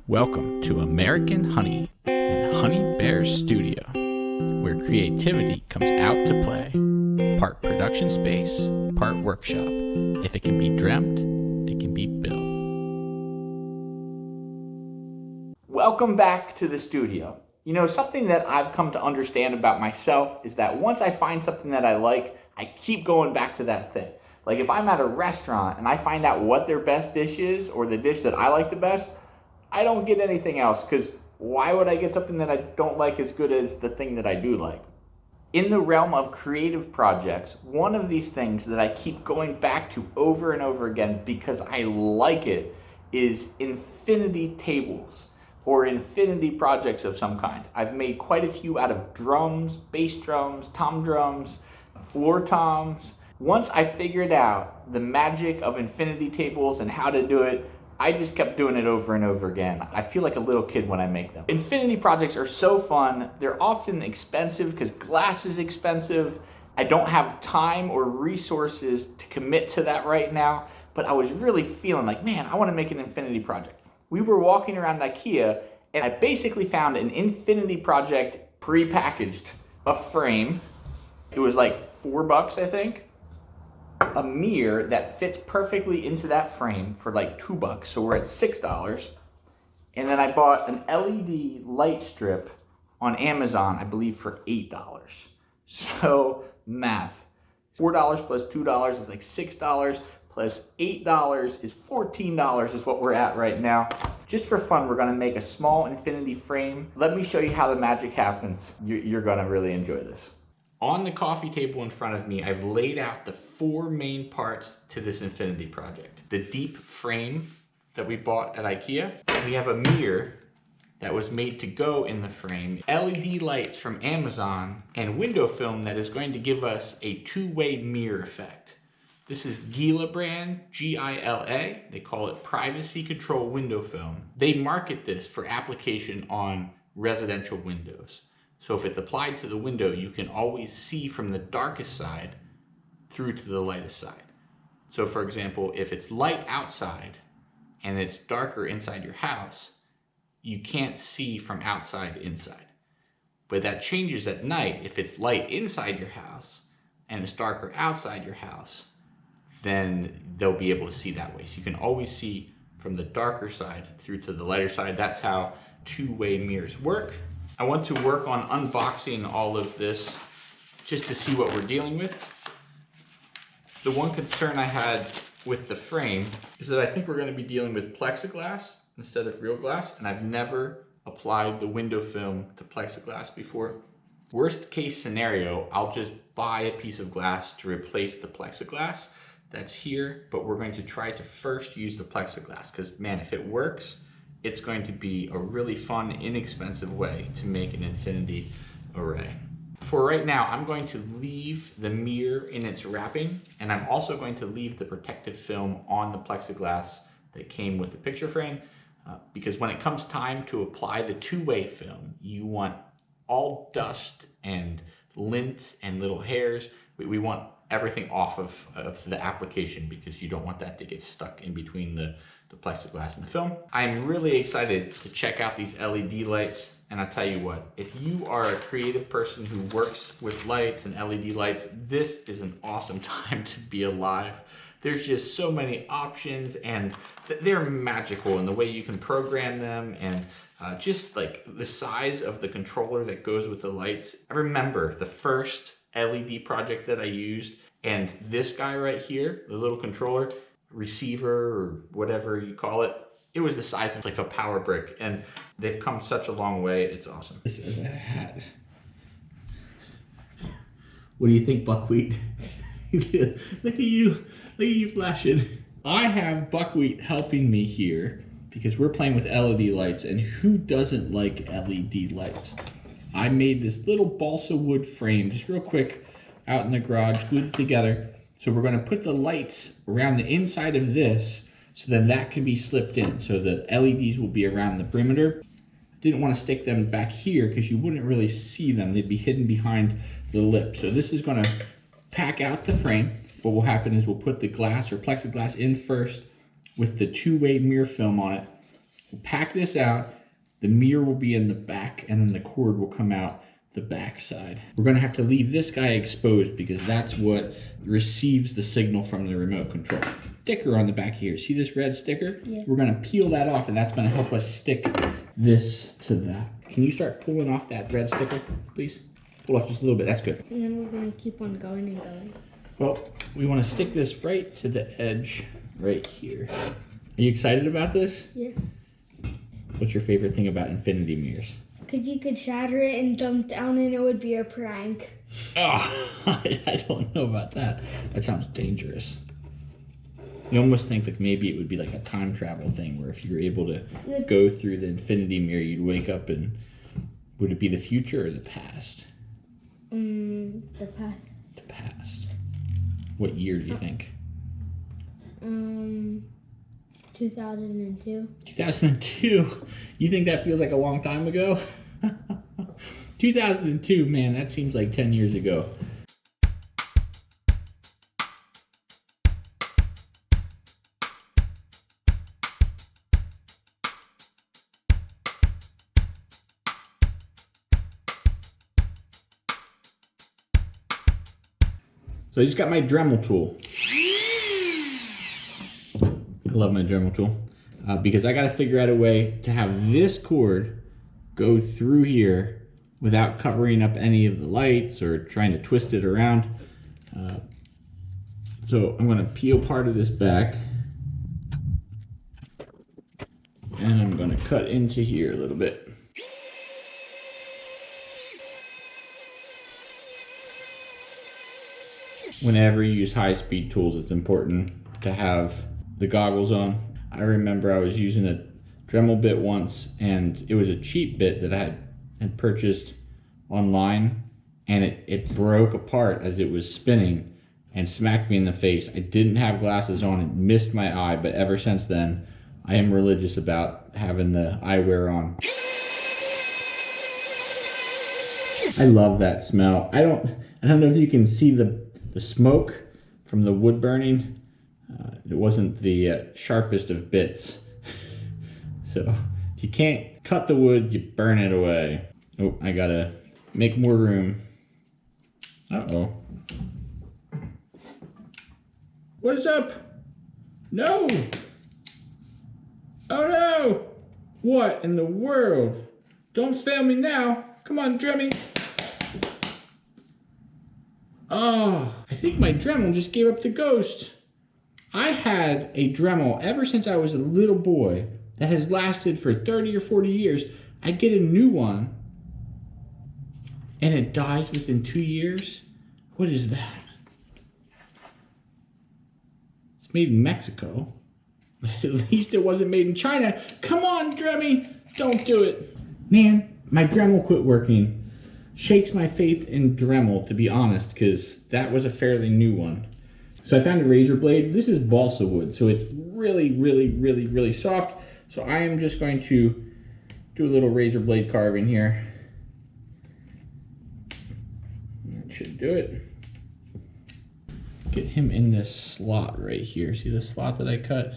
Welcome to American Honey and Honey Bear Studio, where creativity comes out to play. Part production space, part workshop. If it can be dreamt, it can be built. Welcome back to the studio. You know, something that I've come to understand about myself is that once I find something that I like, I keep going back to that thing. Like if I'm at a restaurant and I find out what their best dish is, or the dish that I like the best, I don't get anything else, because why would I get something that I don't like as good as the thing that I do like? In the realm of creative projects, one of these things that I keep going back to over and over again because I like it is infinity tables or infinity projects of some kind. I've made quite a few out of drums, bass drums, tom drums, floor toms. Once I figured out the magic of infinity tables and how to do it, I just kept doing it over and over again. I feel like a little kid when I make them. Infinity projects are so fun. They're often expensive because glass is expensive. I don't have time or resources to commit to that right now, but I was really feeling like, man, I want to make an infinity project. We were walking around Ikea and I basically found an infinity project pre-packaged, a frame. It was like $4, I think. A mirror that fits perfectly into that frame for like $2, so we're at $6. And then I bought an LED light strip on Amazon, I believe for $8. So math, $4 plus $2 is like $6, plus $8 is $14 is what we're at right now. Just for fun, we're gonna make a small infinity frame. Let me show you how the magic happens. You're gonna really enjoy this. On the coffee table in front of me, I've laid out the 4 main parts to this infinity project. The deep frame that we bought at Ikea. We have a mirror that was made to go in the frame, LED lights from Amazon, and window film that is going to give us a two-way mirror effect. This is Gila brand, G-I-L-A. They call it privacy control window film. They market this for application on residential windows. So if it's applied to the window, you can always see from the darkest side through to the lightest side. So for example, if it's light outside and it's darker inside your house, you can't see from outside inside. But that changes at night. If it's light inside your house and it's darker outside your house, then they'll be able to see that way. So you can always see from the darker side through to the lighter side. That's how two-way mirrors work. I want to work on unboxing all of this just to see what we're dealing with. The one concern I had with the frame is that I think we're going to be dealing with plexiglass instead of real glass, and I've never applied the window film to plexiglass before. Worst case scenario, I'll just buy a piece of glass to replace the plexiglass that's here, but we're going to try to first use the plexiglass because, man, if it works, it's going to be a really fun, inexpensive way to make an infinity array. For right now, I'm going to leave the mirror in its wrapping, and I'm also going to leave the protective film on the plexiglass that came with the picture frame, because when it comes time to apply the two-way film, you want all dust and lint and little hairs. We want everything off of the application because you don't want that to get stuck in between the plexiglass and the film. I'm really excited to check out these LED lights, and I'll tell you what, if you are a creative person who works with lights and LED lights, this is an awesome time to be alive. There's just so many options, and they're magical in the way you can program them, and just like the size of the controller that goes with the lights. I remember the first LED project that I used, and this guy right here, the little controller, receiver or whatever you call it, it was the size of like a power brick, and they've come such a long way. It's awesome. This is a hat. What do you think, Buckwheat? Look at you flashing. I have Buckwheat helping me here because we're playing with LED lights, and who doesn't like LED lights? I made this little balsa wood frame just real quick out in the garage, glued it together. So we're going to put the lights around the inside of this, so then that can be slipped in. So the LEDs will be around the perimeter. Didn't want to stick them back here because you wouldn't really see them. They'd be hidden behind the lip. So this is going to pack out the frame. What will happen is we'll put the glass or plexiglass in first with the two-way mirror film on it. We'll pack this out. The mirror will be in the back, and then the cord will come out the back side. We're gonna have to leave this guy exposed because that's what receives the signal from the remote control. Sticker on the back here. See this red sticker? Yeah. We're gonna peel that off, and that's gonna help us stick this to that. Can you start pulling off that red sticker, please? Pull off just a little bit, that's good. And then we're gonna keep on going and going. Well, we wanna stick this right to the edge right here. Are you excited about this? Yeah. What's your favorite thing about infinity mirrors? Because you could shatter it and jump down and it would be a prank. Oh, I don't know about that. That sounds dangerous. You almost think that maybe it would be like a time travel thing where if you were able to go through the infinity mirror, you'd wake up and would it be the future or the past? The past. The past. What year do you think? 2002. 2002. You think that feels like a long time ago? 2002, man, that seems like 10 years ago. So I just got my Dremel tool. I love my Dremel tool because I got to figure out a way to have this cord go through here without covering up any of the lights or trying to twist it around. So I'm going to peel part of this back and I'm going to cut into here a little bit. Whenever you use high-speed tools, it's important to have the goggles on. I remember I was using a Dremel bit once, and it was a cheap bit that I had purchased online, and it broke apart as it was spinning and smacked me in the face. I didn't have glasses on, it missed my eye, but ever since then, I am religious about having the eyewear on. I love that smell. I don't know if you can see the smoke from the wood burning. It wasn't the sharpest of bits. So if you can't cut the wood, you burn it away. Oh, I gotta make more room. Uh-oh. What is up? No! Oh no! What in the world? Don't fail me now. Come on, Dremmy. Oh, I think my Dremel just gave up the ghost. I had a Dremel ever since I was a little boy that has lasted for 30 or 40 years. I get a new one and it dies within 2 years. What is that? It's made in Mexico. At least it wasn't made in China. Come on, Dremmy, don't do it. Man, my Dremel quit working. Shakes my faith in Dremel, to be honest, because that was a fairly new one. So I found a razor blade. This is balsa wood, so it's really, really, really, really soft. So I am just going to do a little razor blade carving here. That should do it. Get him in this slot right here. See the slot that I cut?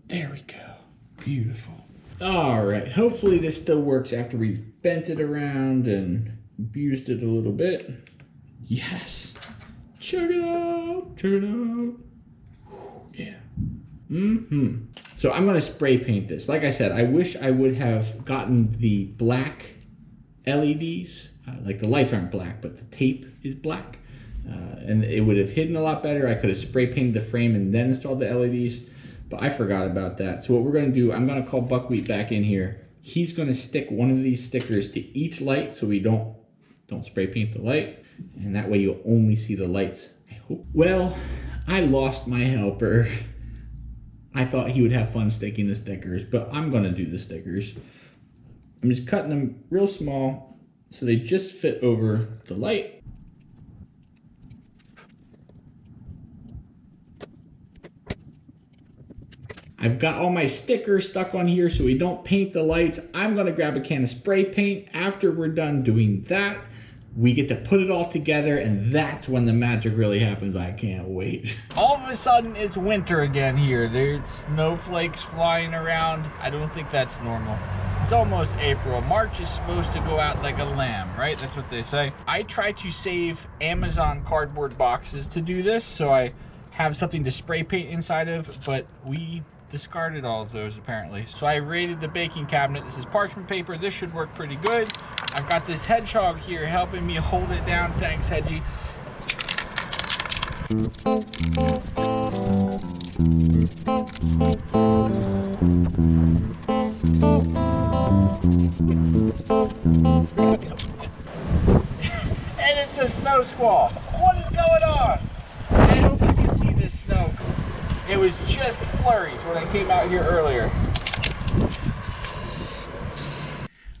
There we go. Beautiful. All right, hopefully this still works after we've bent it around and abused it a little bit. Yes. Check it out. Check it out. Yeah. So I'm gonna spray paint this. Like I said, I wish I would have gotten the black LEDs. Like the lights aren't black, but the tape is black. And it would have hidden a lot better. I could have spray painted the frame and then installed the LEDs. But I forgot about that. So what we're gonna do, I'm gonna call Buckwheat back in here. He's gonna stick one of these stickers to each light so we don't spray paint the light. And that way you'll only see the lights, I hope. Well, I lost my helper. I thought he would have fun sticking the stickers, but I'm gonna do the stickers. I'm just cutting them real small so they just fit over the light. I've got all my stickers stuck on here so we don't paint the lights. I'm gonna grab a can of spray paint after we're done doing that. we get to put it all together, and that's when the magic really happens. I can't wait. All of a sudden, it's winter again here. There's snowflakes flying around. I don't think that's normal. It's almost April. March is supposed to go out like a lamb, right? That's what they say. I try to save Amazon cardboard boxes to do this, so I have something to spray paint inside of, but we discarded all of those apparently. So I raided the baking cabinet. This is parchment paper. This should work pretty good. I've got this hedgehog here helping me hold it down. Thanks, Hedgie. And it's a snow squall. What is going on? I hope you can see this snow. It was just flurries when I came out here earlier.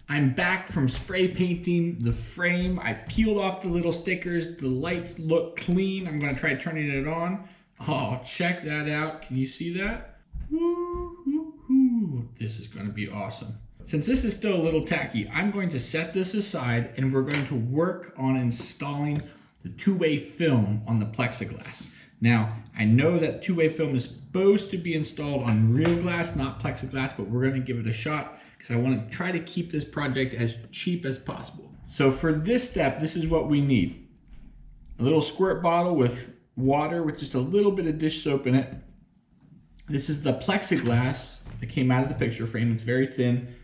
I'm back from spray painting the frame. I peeled off the little stickers. The lights look clean. I'm gonna try turning it on. Oh, check that out. Can you see that? Woo-hoo-hoo. This is gonna be awesome. Since this is still a little tacky, I'm going to set this aside and we're going to work on installing the two-way film on the plexiglass. Now, I know that two-way film is supposed to be installed on real glass, not plexiglass, but we're gonna give it a shot because I wanna try to keep this project as cheap as possible. So for this step, this is what we need. A little squirt bottle with water with just a little bit of dish soap in it. This is the plexiglass that came out of the picture frame. It's very thin.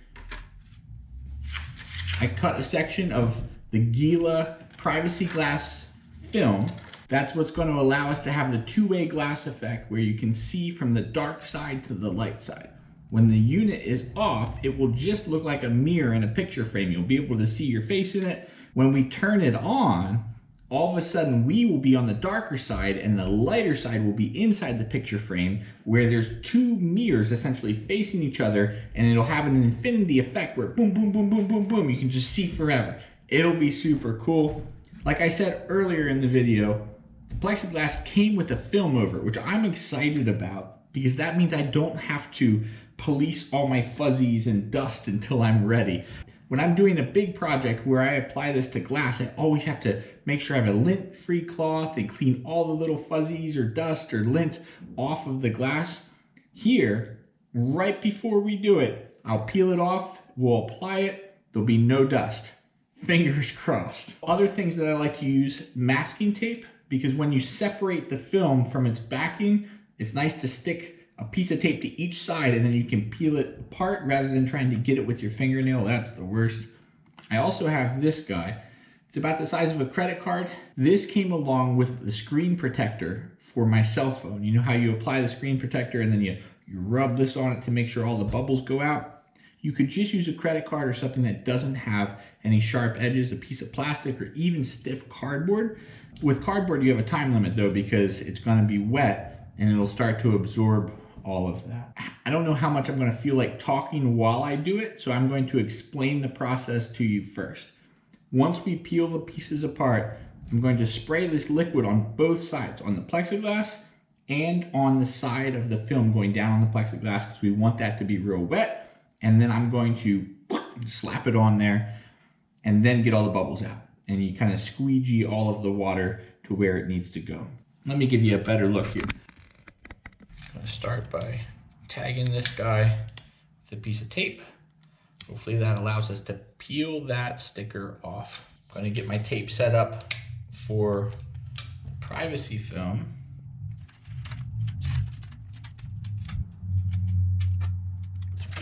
I cut a section of the Gila privacy glass film. That's what's going to allow us to have the two-way glass effect where you can see from the dark side to the light side. When the unit is off, it will just look like a mirror in a picture frame. You'll be able to see your face in it. When we turn it on, all of a sudden we will be on the darker side and the lighter side will be inside the picture frame where there's two mirrors essentially facing each other, and it'll have an infinity effect where boom, boom, boom, boom, boom, boom, you can just see forever. It'll be super cool. Like I said earlier in the video, the plexiglass came with a film over it, which I'm excited about because that means I don't have to police all my fuzzies and dust until I'm ready. When I'm doing a big project where I apply this to glass, I always have to make sure I have a lint-free cloth and clean all the little fuzzies or dust or lint off of the glass. Here, right before we do it, I'll peel it off, we'll apply it, there'll be no dust. Fingers crossed. Other things that I like to use, masking tape, because when you separate the film from its backing, it's nice to stick a piece of tape to each side and then you can peel it apart rather than trying to get it with your fingernail. That's the worst. I also have this guy. It's about the size of a credit card. This came along with the screen protector for my cell phone. You know how you apply the screen protector and then you rub this on it to make sure all the bubbles go out? You could just use a credit card or something that doesn't have any sharp edges, a piece of plastic, or even stiff cardboard. With cardboard, you have a time limit though, because it's gonna be wet and it'll start to absorb all of that. I don't know how much I'm gonna feel like talking while I do it, so I'm going to explain the process to you first. Once we peel the pieces apart, I'm going to spray this liquid on both sides, on the plexiglass and on the side of the film going down on the plexiglass, because we want that to be real wet. And then I'm going to slap it on there and then get all the bubbles out. And you kind of squeegee all of the water to where it needs to go. Let me give you a better look here. I'm gonna start by tagging this guy with a piece of tape. Hopefully that allows us to peel that sticker off. I'm gonna get my tape set up for privacy film.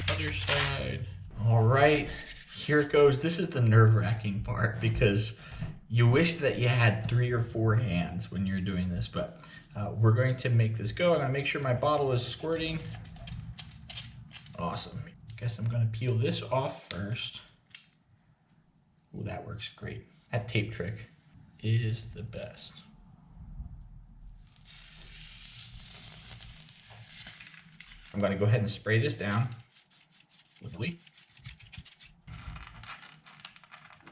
Other side. All right, here it goes. This is the nerve-wracking part because you wish that you had 3 or 4 hands when you're doing this, but we're going to make this go. I'm gonna make sure my bottle is squirting. Awesome. Guess I'm gonna peel this off first. Oh, that works great. That tape trick is the best. I'm gonna go ahead and spray this down.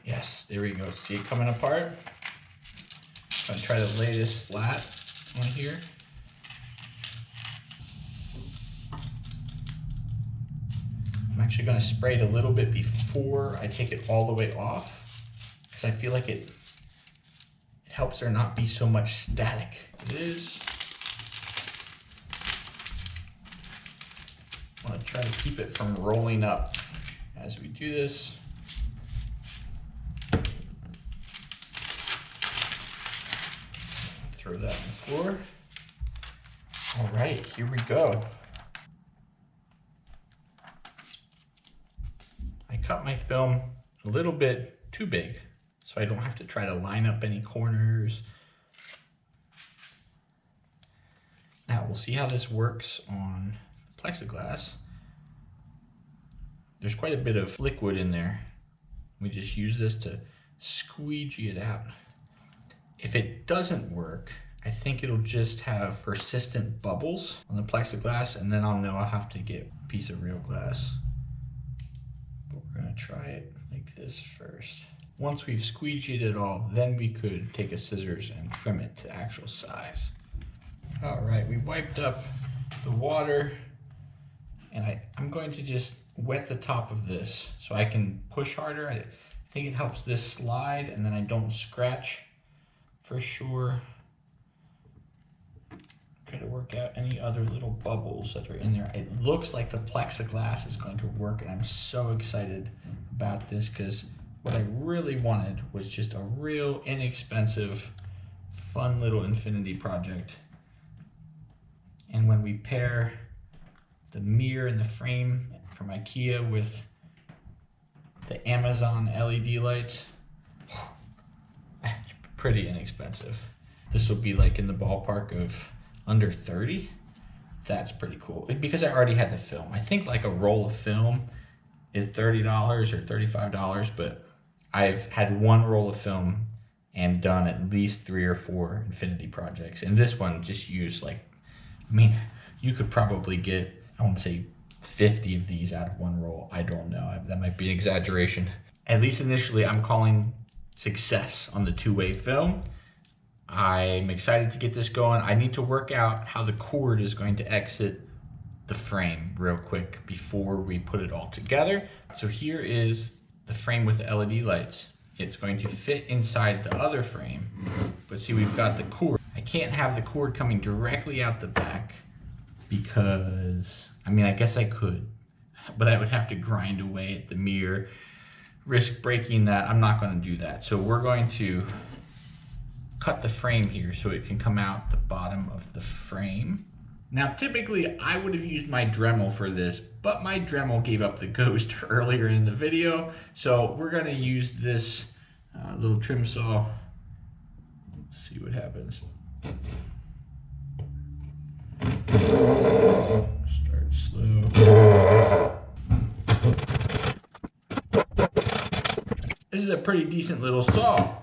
Yes, there we go. See it coming apart? I'm gonna try to lay this flat on here. I'm actually gonna spray it a little bit before I take it all the way off because I feel like it helps there not be so much static. It is. I want to try to keep it from rolling up as we do this. Throw that on the floor. All right, here we go. I cut my film a little bit too big, so I don't have to try to line up any corners. Now we'll see how this works on plexiglass. There's quite a bit of liquid in there. We just use this to squeegee it out. If it doesn't work, I think it'll just have persistent bubbles on the plexiglass, and then I'll know I'll have to get a piece of real glass. But we're gonna try it like this first. Once we've squeegeed it all, then we could take a scissors and trim it to actual size. All right, we wiped up the water, and I'm going to just wet the top of this so I can push harder. I think it helps this slide, and then I don't scratch for sure. Try to work out any other little bubbles that are in there. It looks like the plexiglass is going to work, and I'm so excited about this because what I really wanted was just a real inexpensive, fun little infinity project. And when we pair the mirror and the frame from Ikea with the Amazon LED lights, it's pretty inexpensive. This will be like in the ballpark of under 30. That's pretty cool. Because I already had the film. I think like a roll of film is $30 or $35, but I've had one roll of film and done at least 3 or 4 infinity projects. And this one just used like, I mean, you could probably get, I want to say 50 of these out of one roll. I don't know. That might be an exaggeration. At least initially, I'm calling success on the two-way film. I'm excited to get this going. I need to work out how the cord is going to exit the frame real quick before we put it all together. So here is the frame with the LED lights. It's going to fit inside the other frame, but see, we've got the cord. I can't have the cord coming directly out the back because, I mean, I guess I could, but I would have to grind away at the mirror, risk breaking that. I'm not going to do that. So we're going to cut the frame here so it can come out the bottom of the frame. Now, typically I would have used my Dremel for this, but my Dremel gave up the ghost earlier in the video. So we're going to use this little trim saw. Let's see what happens. Start slow. This is a pretty decent little saw.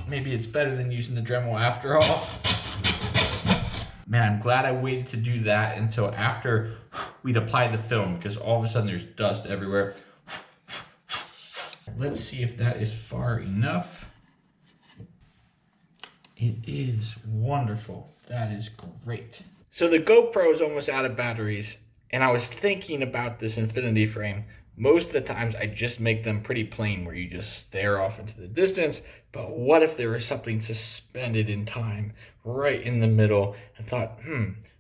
Maybe it's better than using the Dremel after all. Man, I'm glad I waited to do that until after we'd applied the film, because all of a sudden there's dust everywhere. Let's see if that is far enough. It is wonderful. That is great. So the GoPro is almost out of batteries, and I was thinking about this infinity frame. Most of the times I just make them pretty plain where you just stare off into the distance, but what if there was something suspended in time right in the middle? I thought,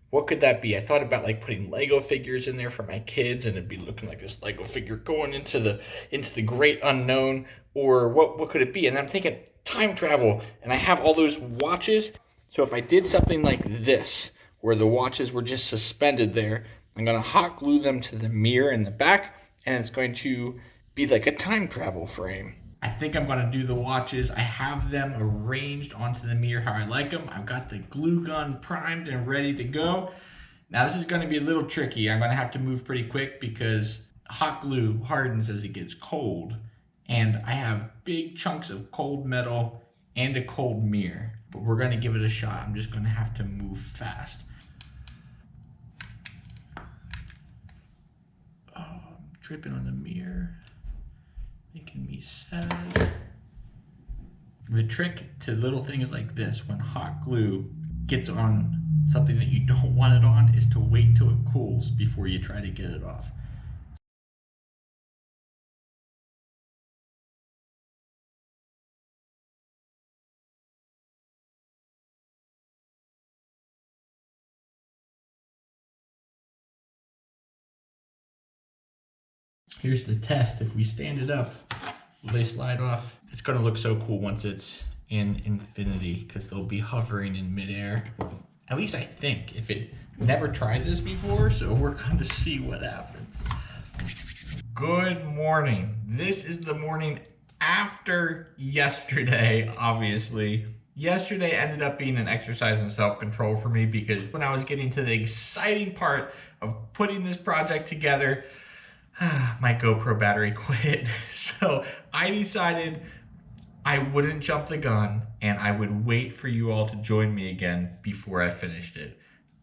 what could that be? I thought about like putting Lego figures in there for my kids, and it'd be looking like this Lego figure going into the great unknown, or what could it be? And I'm thinking time travel, and I have all those watches. So if I did something like this, where the watches were just suspended there, I'm gonna hot glue them to the mirror in the back, and it's going to be like a time travel frame. I think I'm gonna do the watches. I have them arranged onto the mirror how I like them. I've got the glue gun primed and ready to go. Now this is gonna be a little tricky. I'm gonna have to move pretty quick because hot glue hardens as it gets cold, and I have big chunks of cold metal and a cold mirror, but we're gonna give it a shot. I'm just gonna have to move fast. Dripping on the mirror, making me sad. The trick to little things like this, when hot glue gets on something that you don't want it on, is to wait till it cools before you try to get it off. here's the test. If we stand it up, will they slide off? It's gonna look so cool once it's in infinity because they'll be hovering in midair. At least I think. If it never tried this before, so we're going to see what happens. Good morning. This is the morning after yesterday, obviously. Yesterday ended up being an exercise in self-control for me because when I was getting to the exciting part of putting this project together, my GoPro battery quit. So I decided I wouldn't jump the gun and I would wait for you all to join me again before I finished it.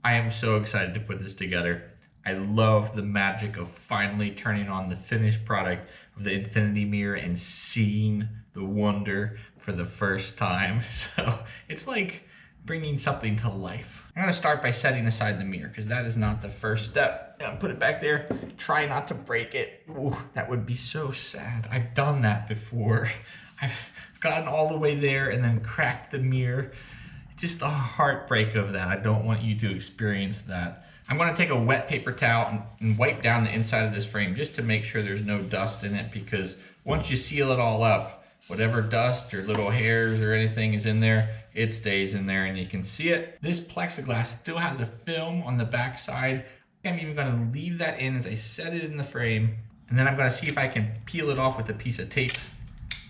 I am so excited to put this together. I love the magic of finally turning on the finished product of the infinity mirror and seeing the wonder for the first time. So it's like bringing something to life. I'm gonna start by setting aside the mirror because that is not the first step. Put it back there, try not to break it. Ooh, that would be so sad. I've done that before. I've gotten all the way there and then cracked the mirror. Just the heartbreak of that. I don't want you to experience that. I'm gonna take a wet paper towel and wipe down the inside of this frame just to make sure there's no dust in it, because once you seal it all up, whatever dust or little hairs or anything is in there, it stays in there and you can see it. This plexiglass still has a film on the back side. I'm even gonna leave that in as I set it in the frame, and then I'm gonna see if I can peel it off with a piece of tape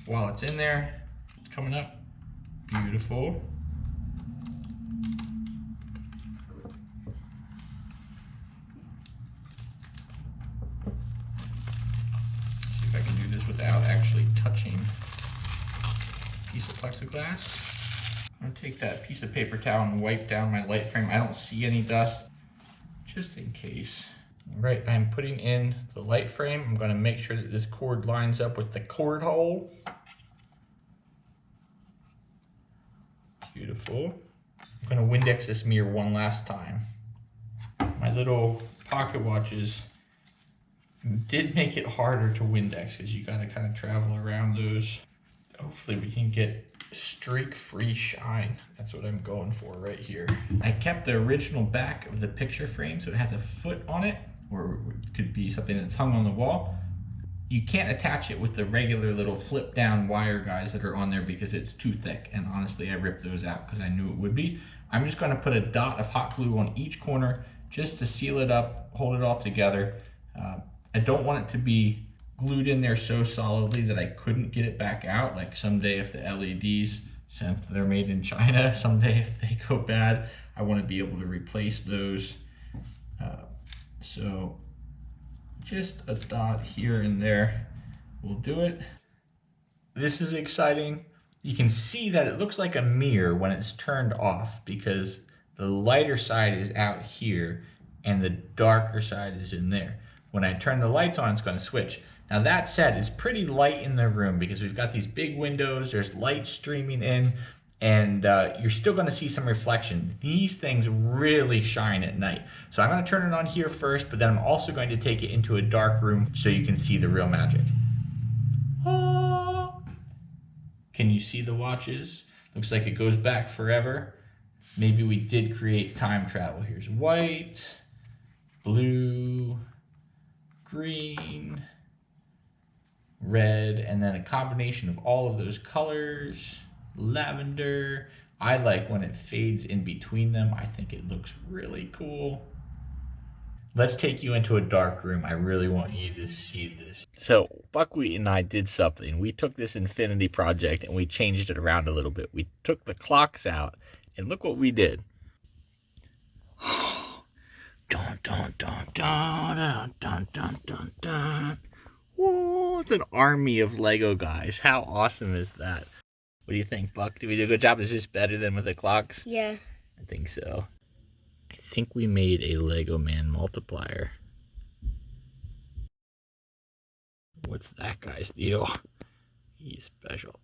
while it's in there. It's coming up. Beautiful. See if I can do this without actually touching a piece of plexiglass. I'm gonna take that piece of paper towel and wipe down my light frame. I don't see any dust, just in case. All right, I'm putting in the light frame. I'm gonna make sure that this cord lines up with the cord hole. Beautiful. I'm gonna Windex this mirror one last time. My little pocket watches did make it harder to Windex because you gotta kind of travel around those. Hopefully we can get streak-free shine. That's what I'm going for right here. I kept the original back of the picture frame so it has a foot on it, or it could be something that's hung on the wall. You can't attach it with the regular little flip down wire guys that are on there because it's too thick, and honestly I ripped those out because I knew it would be. I'm just going to put a dot of hot glue on each corner just to seal it up, hold it all together. I don't want it to be glued in there so solidly that I couldn't get it back out. Like someday if the LEDs, since they're made in China, someday if they go bad, I want to be able to replace those. So just a dot here and there will do it. This is exciting. You can see that it looks like a mirror when it's turned off because the lighter side is out here and the darker side is in there. When I turn the lights on, it's going to switch. Now that said, it's pretty light in the room because we've got these big windows, there's light streaming in, and you're still going to see some reflection. These things really shine at night. So I'm going to turn it on here first, but then I'm also going to take it into a dark room so you can see the real magic. Oh. Can you see the watches? Looks like it goes back forever. Maybe we did create time travel. Here's white, blue, green, red, and then a combination of all of those colors. Lavender. I like when it fades in between them. I think it looks really cool. Let's take you into a dark room. I really want you to see this. So Buckwheat and I did something. We took this infinity project and we changed it around a little bit. We took the clocks out and look what we did. Dun, dun, dun, dun, dun, dun, dun, dun. Whoa, it's an army of Lego guys. How awesome is that? What do you think, Buck? Did we do a good job? Is this better than with the clocks? Yeah. I think so. I think we made a Lego man multiplier. What's that guy's deal? He's special.